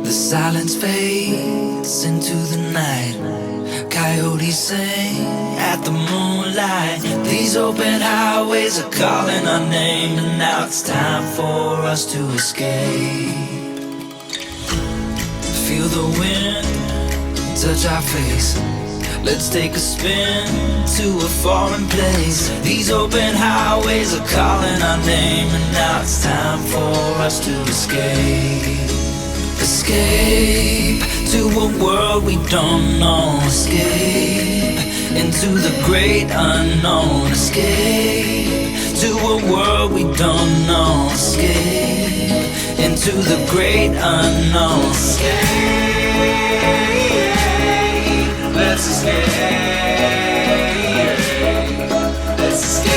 The silence fades into the night. Coyotes sing at the moonlight. These open highways are calling our name, and now it's time for us to escape. Feel the wind touch our face. Let's take a spin to a foreign place. These open highways are calling our name, and now it's time for us to escape. Escape to a world we don't know. Escape into the great unknown. Escape to a world we don't know. Escape into the great unknown. Escape. Let's escape. Let's escape.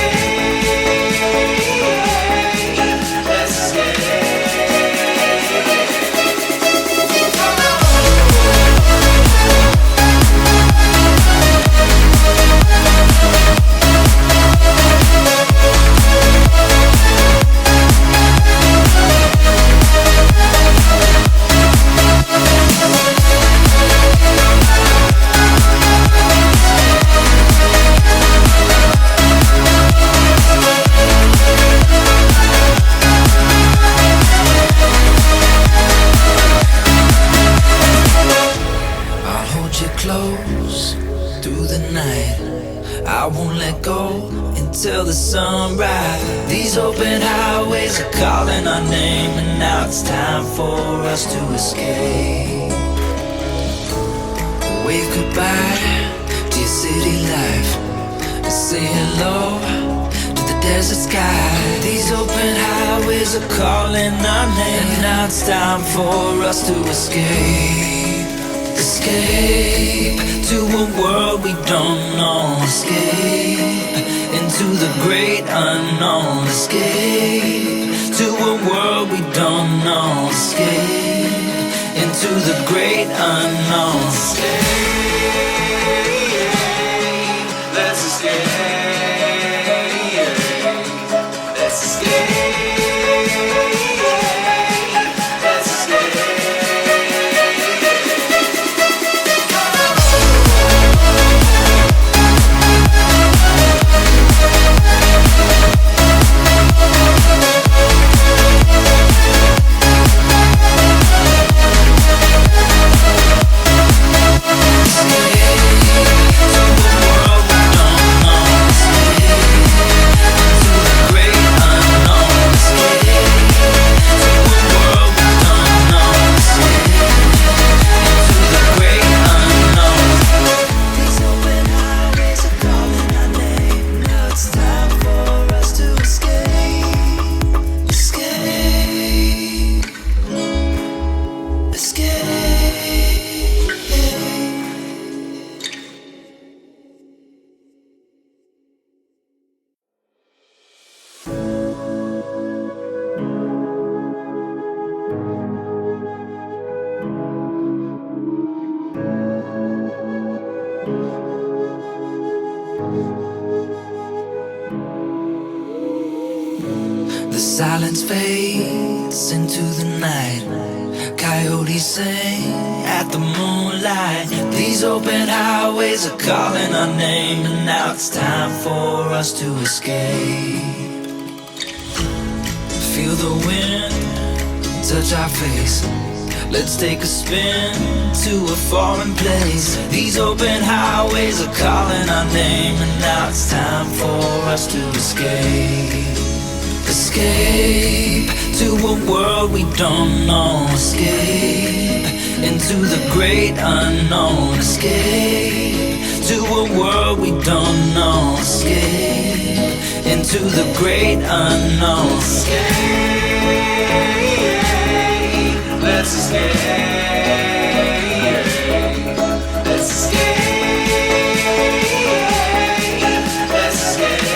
Let's escape. Close through the night. I won't let go until the sunrise. These open highways are calling our name, and now it's time for us to escape. Wave goodbye to your city life, and say hello to the desert sky. These open highways are calling our name, and now it's time for us to escape. Escape to a world we don't know. Escape into the great unknown. Escape to a world we don't know. Escape into the great unknown. Escape. Let's escape. Let's escape. The silence fades into the night. Coyotes sing at the moonlight. These open highways are calling our name, and now it's time for us to escape. Feel the wind touch our face. Let's take a spin to a foreign place. These open highways are calling our name, and now it's time for us to escape. Escape to a world we don't know. Escape into the great unknown. Escape to a world we don't know. Escape into the great unknown. Escape. Let's escape. Let's escape. Let's escape.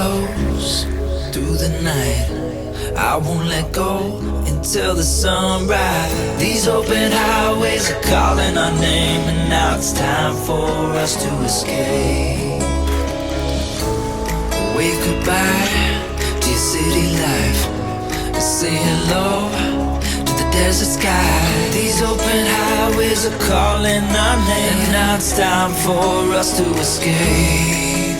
flows through the night. I won't let go until the sunrise. These open highways are calling our name, and now it's time for us to escape. Wave goodbye to your city life and say hello to the desert sky. These open highways are calling our name, and now it's time for us to escape.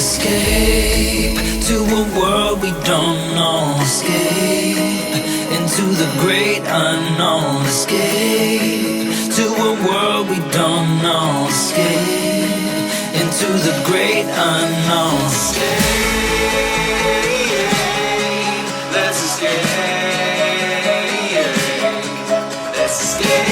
Escape to a world we don't know. Escape into the great unknown. Escape to a world we don't know. Escape into the great unknown. Escape, let's escape. Let's escape.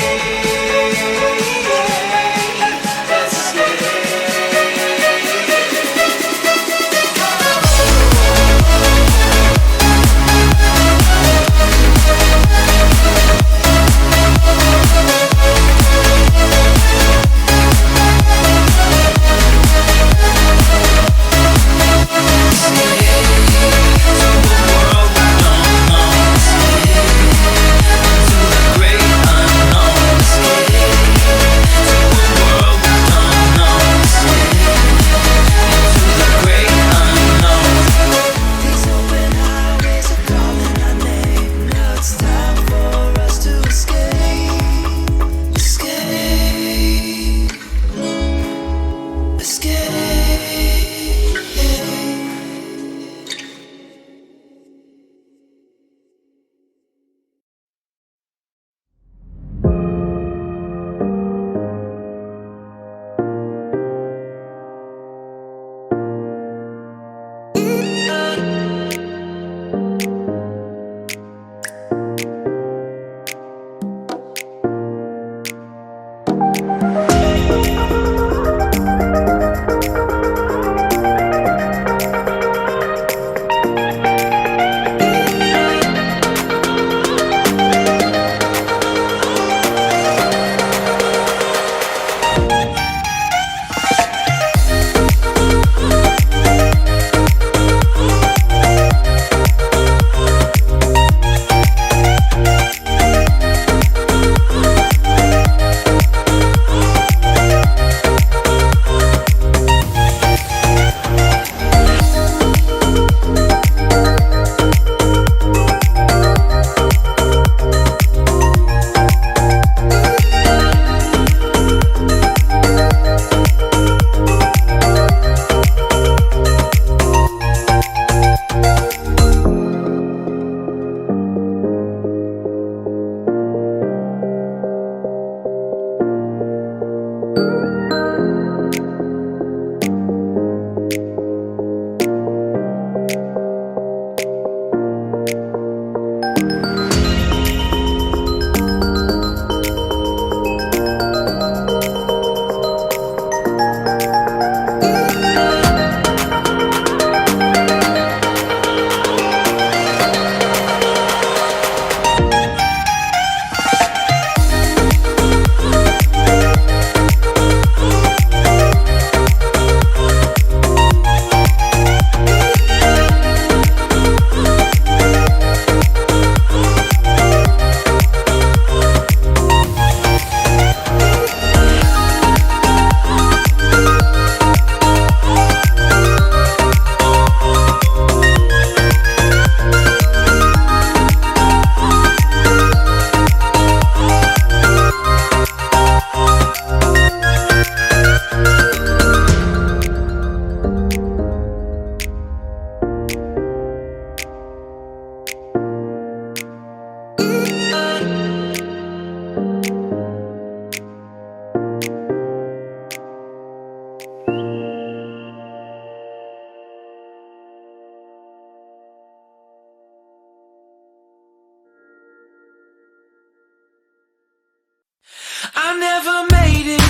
I never made it,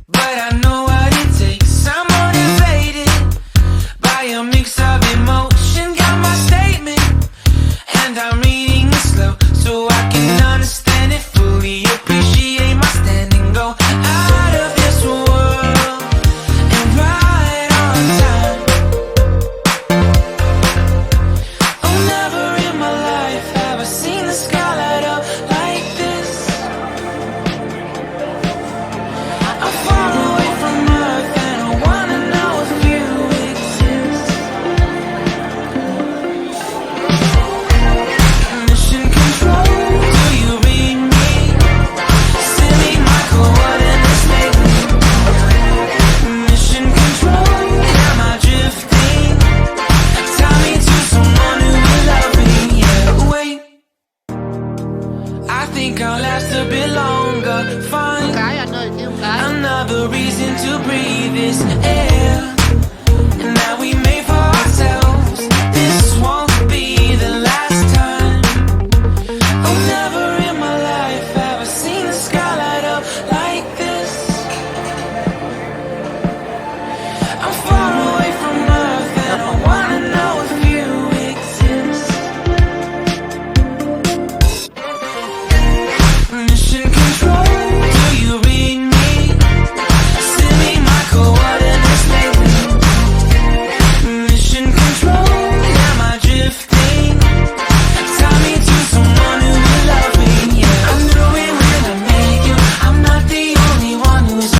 but I know what it takes. I'm motivated by a mix of emotion. Got my statement, and I'm reading it slow so I can understand it fully. Appreciate my standing, go out of this world and right on time. this